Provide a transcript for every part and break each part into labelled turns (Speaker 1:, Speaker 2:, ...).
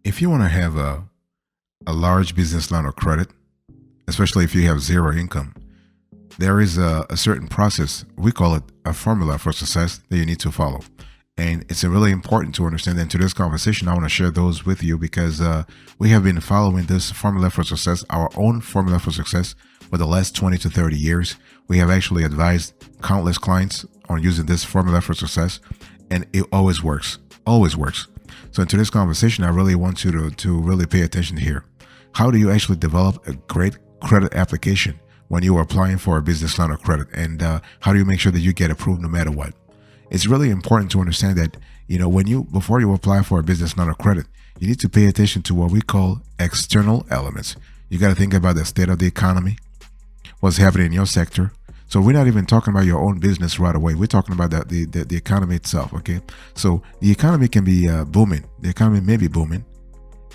Speaker 1: If you want to have a large business line of credit, especially if you have zero income, there is a certain process. We call it a formula for success that you need to follow. And it's really important to understand that in today's conversation, I want to share those with you because we have been following this formula for success, our own formula for success, for the last 20 to 30 years. We have actually advised countless clients on using this formula for success, and it always works. So in today's conversation, I really want you to really pay attention here. How do you actually develop a great credit application when you are applying for a business line of credit? And how do you make sure that you get approved no matter what? It's really important to understand that, before you apply for a business line of credit, you need to pay attention to what we call external elements. You got to think about the state of the economy, what's happening in your sector. So we're not even talking about your own business right away. We're talking about the economy itself, okay? So the economy can be booming. The economy may be booming,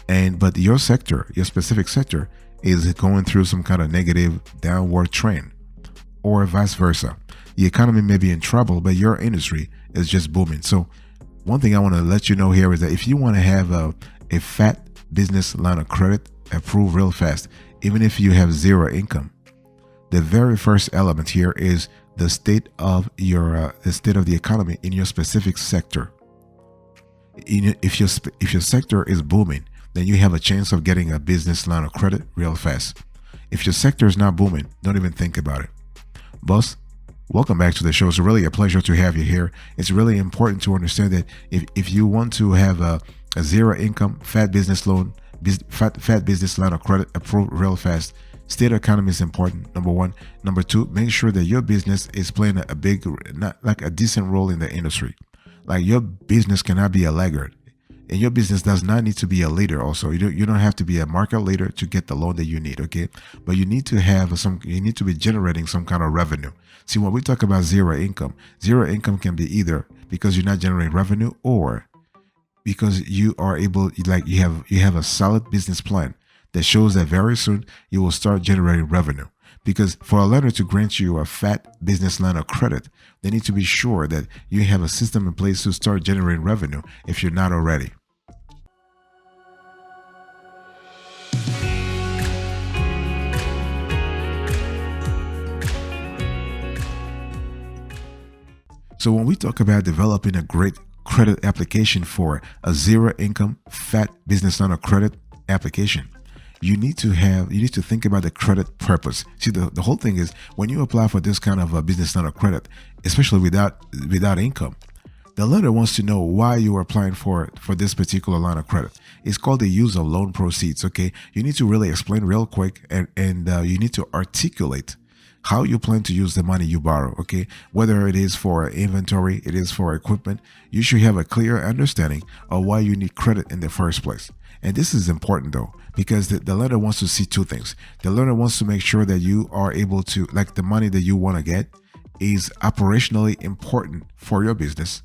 Speaker 1: but your sector, your specific sector, is going through some kind of negative downward trend, or vice versa. The economy may be in trouble, but your industry is just booming. So one thing I want to let you know here is that if you want to have a fat business line of credit approved real fast, even if you have zero income, the very first element here is the state of the economy in your specific sector. If your sector is booming, then you have a chance of getting a business line of credit real fast. If your sector is not booming, don't even think about it. Boss, welcome back to the show. It's really a pleasure to have you here. It's really important to understand that if you want to have a zero income fat business line of credit approved real fast, state of economy is important, number one. Number two, make sure that your business is playing a decent role in the industry. Like, your business cannot be a laggard, and your business does not need to be a leader. Also, you don't have to be a market leader to get the loan that you need, okay? But you need to be generating some kind of revenue. See, when we talk about zero income can be either because you're not generating revenue, or because you are able, you have a solid business plan that shows that very soon you will start generating revenue. Because for a lender to grant you a fat business line of credit, they need to be sure that you have a system in place to start generating revenue if you're not already. So when we talk about developing a great credit application for a zero income fat business line of credit application, you need to think about the credit purpose. See, the whole thing is, when you apply for this kind of a business line of credit, especially without income, the lender wants to know why you are applying for this particular line of credit. It's called the use of loan proceeds, okay? You need to really explain real quick, and you need to articulate how you plan to use the money you borrow, okay? Whether it is for inventory, it is for equipment, you should have a clear understanding of why you need credit in the first place. And this is important though, because the lender wants to see two things. The lender wants to make sure that you are able to, the money that you want to get is operationally important for your business,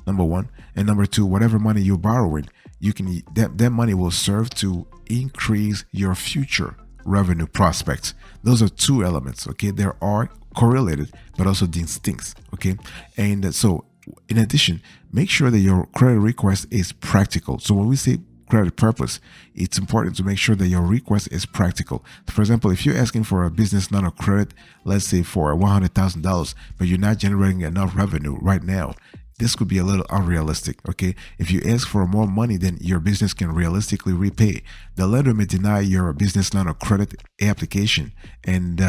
Speaker 1: number one. And number two, whatever money you're borrowing, that money will serve to increase your future revenue prospects. Those are two elements, okay? They are correlated, but also distinct, okay? And so in addition, make sure that your credit request is practical. So when we say credit purpose, it's important to make sure that your request is practical. For example, if you're asking for a business line of credit, let's say for $100,000, but you're not generating enough revenue right now, this could be a little unrealistic, okay? If you ask for more money than your business can realistically repay, the lender may deny your business line of credit application and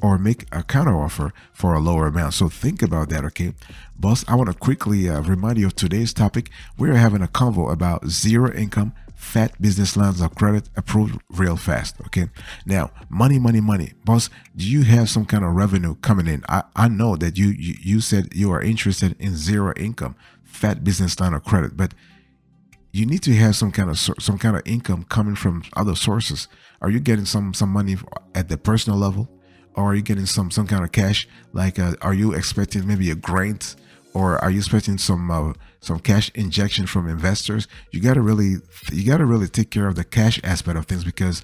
Speaker 1: or make a counteroffer for a lower amount. So think about that, okay? Boss, I want to quickly remind you of today's topic. We're having a convo about zero income fat business lines of credit approved real fast, okay? Now, money. Boss, do you have some kind of revenue coming in? I know that you said you are interested in zero income fat business line of credit, but you need to have some kind of income coming from other sources. Are you getting some money at the personal level, or are you getting some kind of cash? Are you expecting maybe a grant, or are you expecting some cash injection from investors? You gotta really take care of the cash aspect of things, because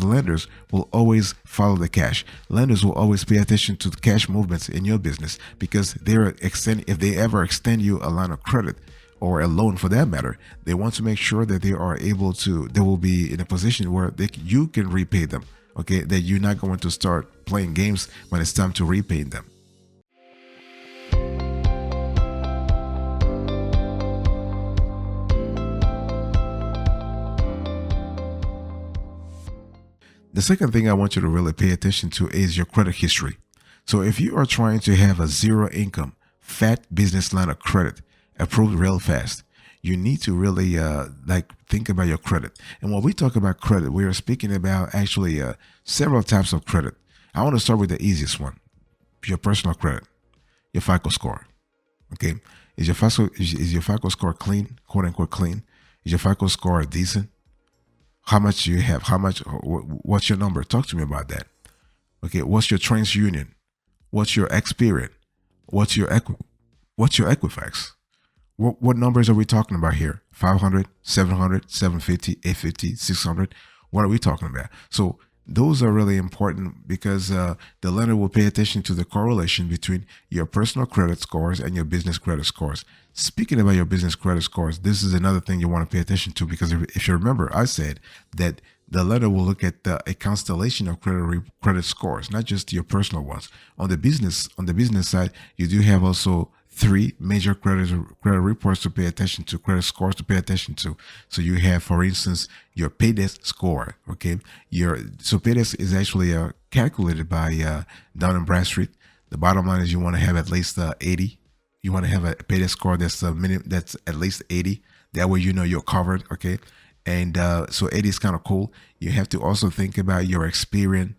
Speaker 1: lenders will always follow the cash. Lenders will always pay attention to the cash movements in your business, because if they ever extend you a line of credit, or a loan for that matter, they want to make sure that they will be in a position where you can repay them. Okay, that you're not going to start playing games when it's time to repay them. The second thing I want you to really pay attention to is your credit history. So if you are trying to have a zero income, fat business line of credit approved real fast, you need to really think about your credit. And when we talk about credit, we are speaking about actually several types of credit. I want to start with the easiest one, your personal credit, your FICO score. Okay, is your FICO score clean, quote unquote clean? Is your FICO score decent? How much do you have? What's your number? Talk to me about that. Okay, what's your TransUnion? What's your Experian? What's your Equifax? What numbers are we talking about here? 500, 700, 750, 850, 600? What are we talking about? So those are really important because the lender will pay attention to the correlation between your personal credit scores and your business credit scores. Speaking about your business credit scores, this is another thing you want to pay attention to because if you remember, I said that the lender will look at a constellation of credit scores, not just your personal ones. On the business side, you do have also three major credit reports to pay attention to, credit scores to pay attention to. So you have, for instance, your paydesk score. Okay, so paydesk is actually calculated by Dun and Bradstreet. The bottom line is you want to have at least 80. You want to have a paydesk score that's that's at least 80. That way you know you're covered. Okay, and so 80 is kind of cool. You have to also think about your Experian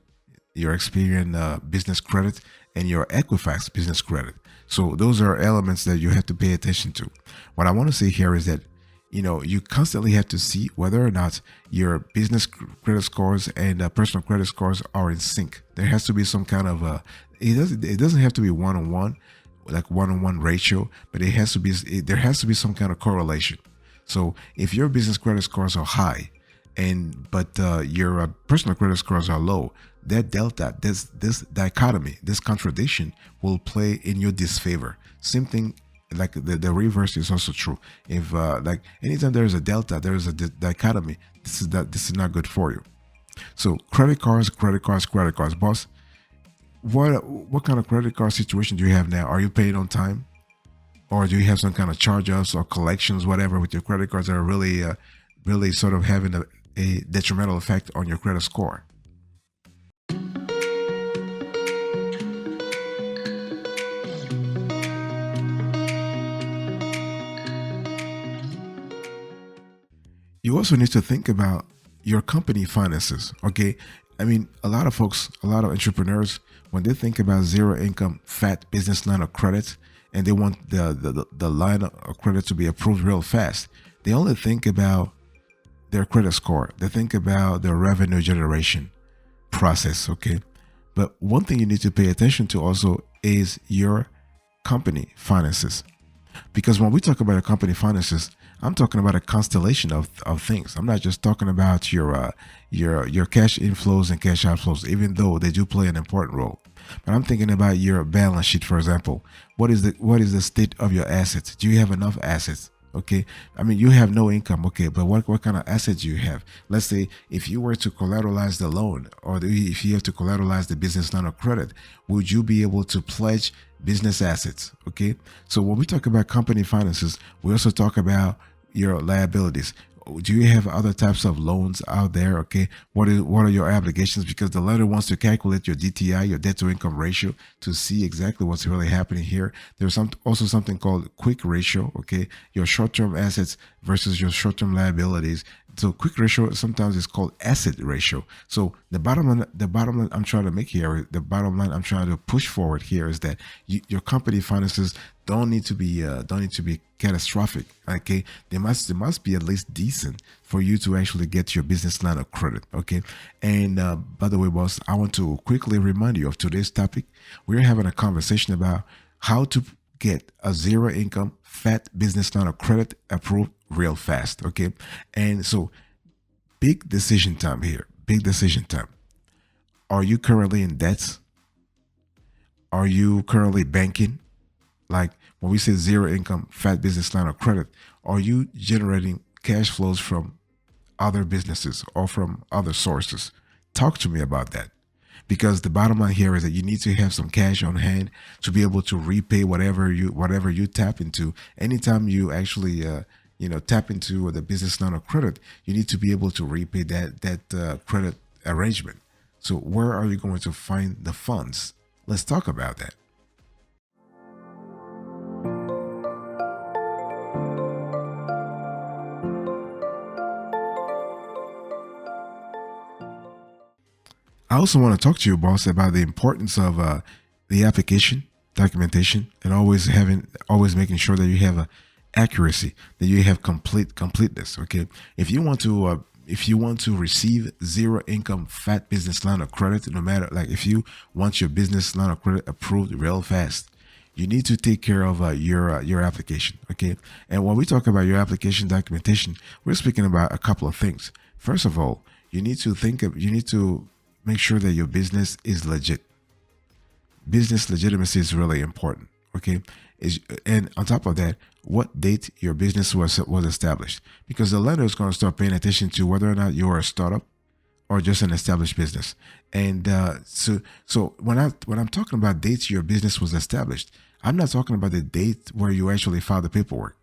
Speaker 1: business credit and your Equifax business credit. So those are elements that you have to pay attention to. What I want to say here is that, you constantly have to see whether or not your business credit scores and personal credit scores are in sync. There has to be some kind of it doesn't have to be one-on-one, like one-on-one ratio, but there has to be some kind of correlation. So if your business credit scores are high but your personal credit scores are low, that delta, this dichotomy, this contradiction will play in your disfavor. Same thing, like the reverse is also true. If anytime there is a delta, there is a dichotomy. This is not good for you. So credit cards, boss. What kind of credit card situation do you have now? Are you paying on time, or do you have some kind of charge-offs or collections, whatever, with your credit cards that are really sort of having a detrimental effect on your credit score? You also need to think about your company finances. Okay, I mean, a lot of entrepreneurs, when they think about zero income, fat business line of credit, and they want the line of credit to be approved real fast, they only think about their credit score. They think about their revenue generation process. Okay, but one thing you need to pay attention to also is your company finances. Because when we talk about a company finances, I'm talking about a constellation of things. I'm not just talking about your cash inflows and cash outflows, even though they do play an important role. But I'm thinking about your balance sheet, for example. What is the state of your assets? Do you have enough assets? Okay, I mean, you have no income. Okay, but what kind of assets do you have? Let's say if you were to collateralize the loan, or if you have to collateralize the business line of credit, would you be able to pledge business assets? Okay, so when we talk about company finances, we also talk about your liabilities. Do you have other types of loans out there? Okay, what are your obligations? Because the lender wants to calculate your DTI, your debt to income ratio, to see exactly what's really happening here. There's also something called quick ratio. Okay, your short-term assets versus your short-term liabilities. So quick ratio sometimes is called asset ratio. So the bottom line I'm trying to make here, the bottom line I'm trying to push forward here is that your company finances don't need to be catastrophic. Okay, they must be at least decent for you to actually get your business line of credit. Okay, and by the way, boss, I want to quickly remind you of today's topic. We're having a conversation about how to get a zero income fat business line of credit approved real fast. Okay, and so big decision time here. Big decision time. Are you currently in debts? Are you currently banking? Like when we say zero income, fat business line of credit, are you generating cash flows from other businesses or from other sources? Talk to me about that. Because the bottom line here is that you need to have some cash on hand to be able to repay whatever you tap into. Anytime you actually tap into the business line of credit, you need to be able to repay that credit arrangement. So where are you going to find the funds? Let's talk about that. I also want to talk to you, boss, about the importance of the application, documentation, and always making sure that you have a accuracy, that you have completeness. Okay, if you want to receive zero income fat business line of credit, no matter like if you want your business line of credit approved real fast, you need to take care of your application. Okay, and when we talk about your application documentation, we're speaking about a couple of things. First of all, you need to make sure that your business is legit. Business legitimacy is really important. Okay, and on top of that, what date your business was established, because the lender is going to start paying attention to whether or not you're a startup or just an established business. And so when I'm talking about dates your business was established, I'm not talking about the date where you actually filed the paperwork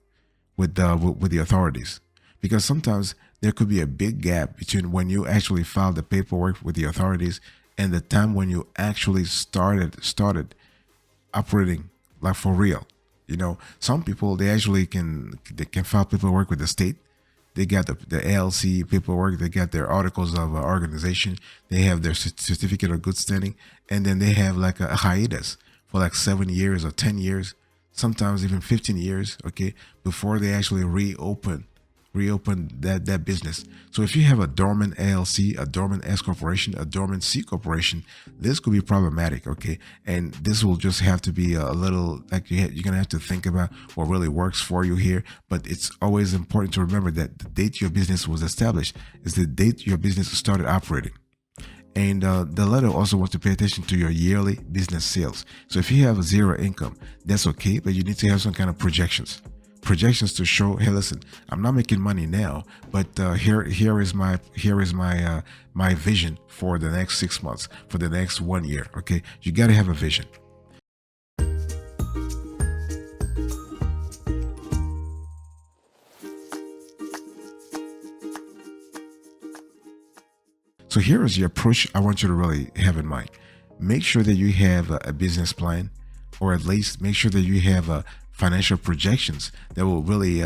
Speaker 1: with the authorities, because sometimes there could be a big gap between when you actually filed the paperwork with the authorities and the time when you actually started operating like for real. Some people they can file paperwork with the state. They got the LLC paperwork. They got their articles of organization. They have their certificate of good standing, and then they have like a hiatus for like 7 years or 10 years, sometimes even 15 years. Okay, before they actually reopen that business. So if you have a dormant LLC, a dormant S corporation, a dormant C corporation, this could be problematic. Okay, and this will just have to be a little like you're gonna have to think about what really works for you here. But it's always important to remember that the date your business was established is the date your business started operating. And the letter also wants to pay attention to your yearly business sales. So if you have a zero income, that's okay, but you need to have some kind of projections to show, hey, listen, I'm not making money now, but here is my vision for the next 6 months, for the next 1 year. Okay, you got to have a vision. So here is your approach I want you to really have in mind. Make sure that you have a business plan, or at least make sure that you have financial projections that will really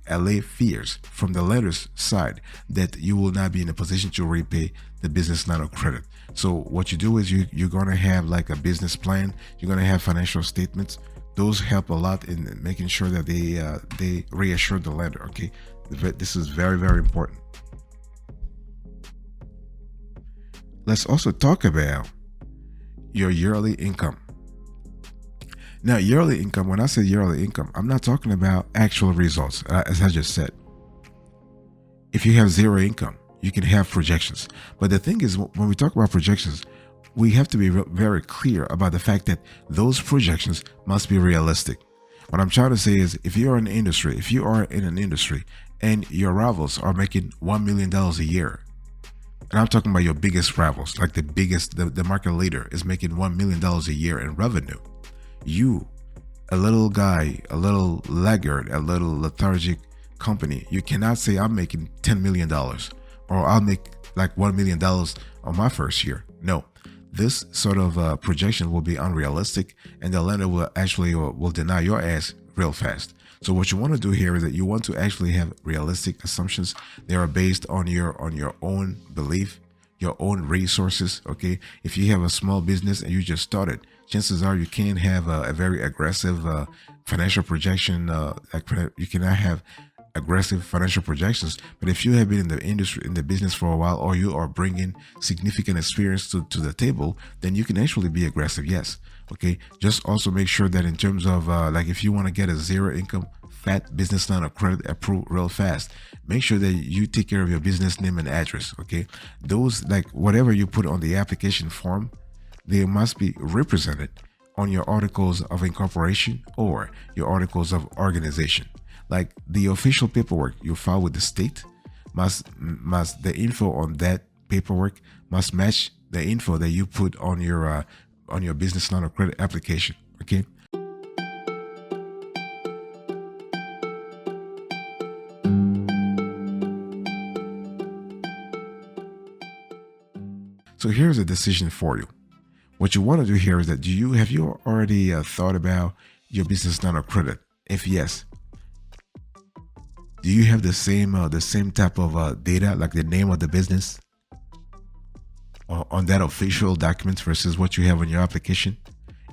Speaker 1: allay fears from the lender's side that you will not be in a position to repay the business line of credit. So what you do is you're going to have like a business plan. You're going to have financial statements. Those help a lot in making sure that they reassure the lender. Okay, this is very, very important. Let's also talk about your yearly income. Now, yearly income, when I say yearly income, I'm not talking about actual results, as I just said. If you have zero income, you can have projections. But the thing is, when we talk about projections, we have to be very clear about the fact that those projections must be realistic. What I'm trying to say is, if you are in an industry and your rivals are making $1 million a year, and I'm talking about your biggest rivals, like the market leader is making $1 million a year in revenue. You, a little guy, a little laggard, a little lethargic company, you cannot say I'm making $10 million or I'll make like $1 million on my first year. No, this sort of projection will be unrealistic, and the lender will deny your ass real fast. So what you want to do here is that you want to actually have realistic assumptions. They are based on your own belief, your own resources. Okay, if you have a small business and you just started, chances are you can't have a very aggressive financial projection. You cannot have aggressive financial projections. But if you have been in the industry, in the business for a while, or you are bringing significant experience to the table, then you can actually be aggressive. Yes. Okay. Just also make sure that in terms of like if you want to get a zero income fat business line of credit approved real fast, make sure that you take care of your business name and address. Okay. Those, like whatever you put on the application form, they must be represented on your articles of incorporation or your articles of organization. Like the official paperwork you file with the state must the info on that paperwork must match the info that you put on your business line of credit application. Okay. So here's a decision for you. What you want to do here is that have you already thought about your business line of credit? If yes, do you have the same type of data, like the name of the business, on that official document versus what you have on your application?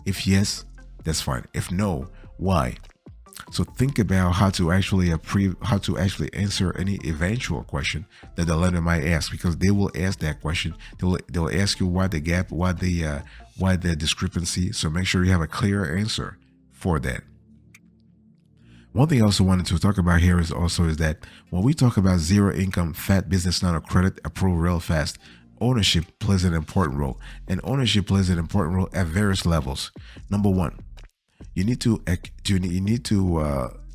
Speaker 1: If yes, that's fine. If no, why? So think about how to actually answer any eventual question that the lender might ask, because they will ask that question. They'll ask you why the gap, why the discrepancy. So make sure you have a clear answer for that. One thing I also wanted to talk about here is that when we talk about zero income fat business line of credit approved real fast, ownership plays an important role, and ownership plays an important role at various levels. Number one, you need to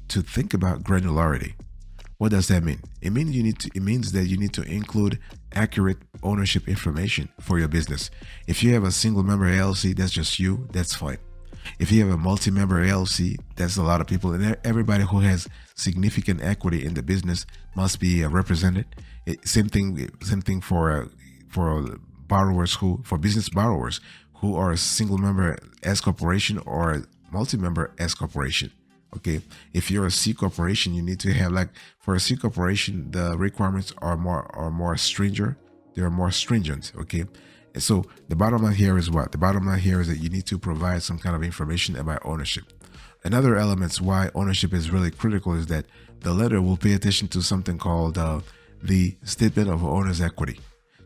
Speaker 1: think about granularity. What does that mean? It means that you need to include accurate ownership information for your business. If you have a single member LLC, that's just you, that's fine. If you have a multi-member LLC, that's a lot of people, and everybody who has significant equity in the business must be represented. Same thing for business borrowers who are a single member S corporation or a multi-member S corporation. Okay, if you're a C corporation, you need to have, like, for a C corporation, the requirements are more stringent. They are more stringent. Okay. And so the bottom line here is what? The bottom line here is that you need to provide some kind of information about ownership. Another element why ownership is really critical is that the lender will pay attention to something called the statement of owner's equity.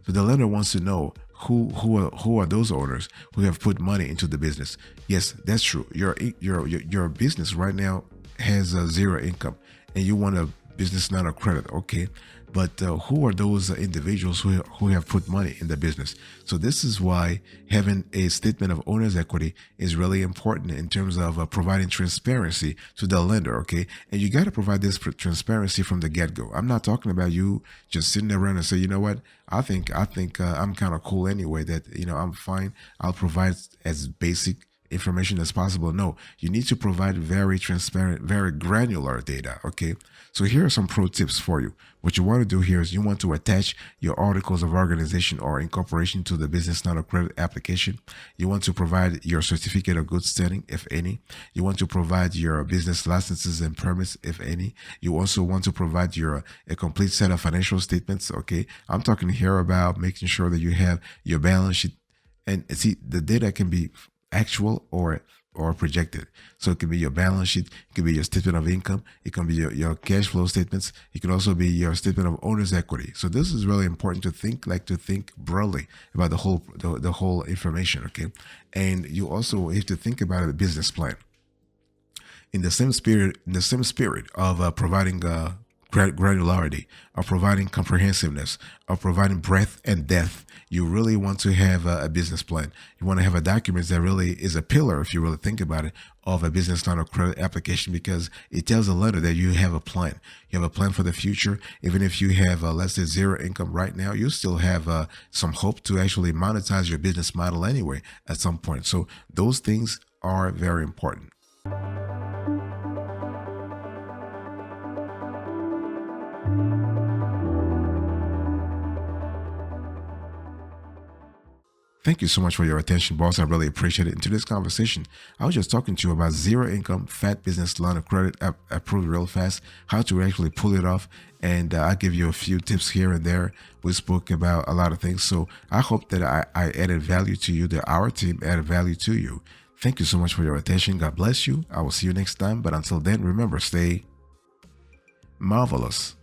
Speaker 1: So the lender wants to know who are those owners who have put money into the business. Yes, that's true. Your business right now has zero income, and you want a business line of credit. Okay. But who are those individuals who have put money in the business? So this is why having a statement of owner's equity is really important in terms of providing transparency to the lender. Okay, and you got to provide this transparency from the get-go. I'm not talking about you just sitting around and say, you know what, I think I'm kind of cool anyway. That I'm fine. I'll provide as basic information as possible. No, you need to provide very transparent, very granular data. Okay, so here are some pro tips for you. What you want to do here is you want to attach your articles of organization or incorporation to the business line of credit application. You want to provide your certificate of good standing, if any. You want to provide your business licenses and permits, if any. You also want to provide a complete set of financial statements. Okay, I'm talking here about making sure that you have your balance sheet, and see, the data can be actual or projected. So it can be your balance sheet, it can be your statement of income, it can be your cash flow statements, it can also be your statement of owner's equity. So this is really important to think broadly about the whole information. Okay, and you also have to think about a business plan in the same spirit of providing granularity, of providing comprehensiveness, of providing breadth and depth. You really want to have a business plan. You want to have a document that really is a pillar, if you really think about it, of a business line of credit application, because it tells the lender that you have a plan. You have a plan for the future. Even if you have let's say zero income right now, you still have some hope to actually monetize your business model anyway at some point. So those things are very important. Thank you so much for your attention, boss. I really appreciate it. In today's conversation, I was just talking to you about zero income, fat business line of credit approved real fast, how to actually pull it off. And I give you a few tips here and there. We spoke about a lot of things. So I hope that I added value to you, that our team added value to you. Thank you so much for your attention. God bless you. I will see you next time. But until then, remember, stay marvelous.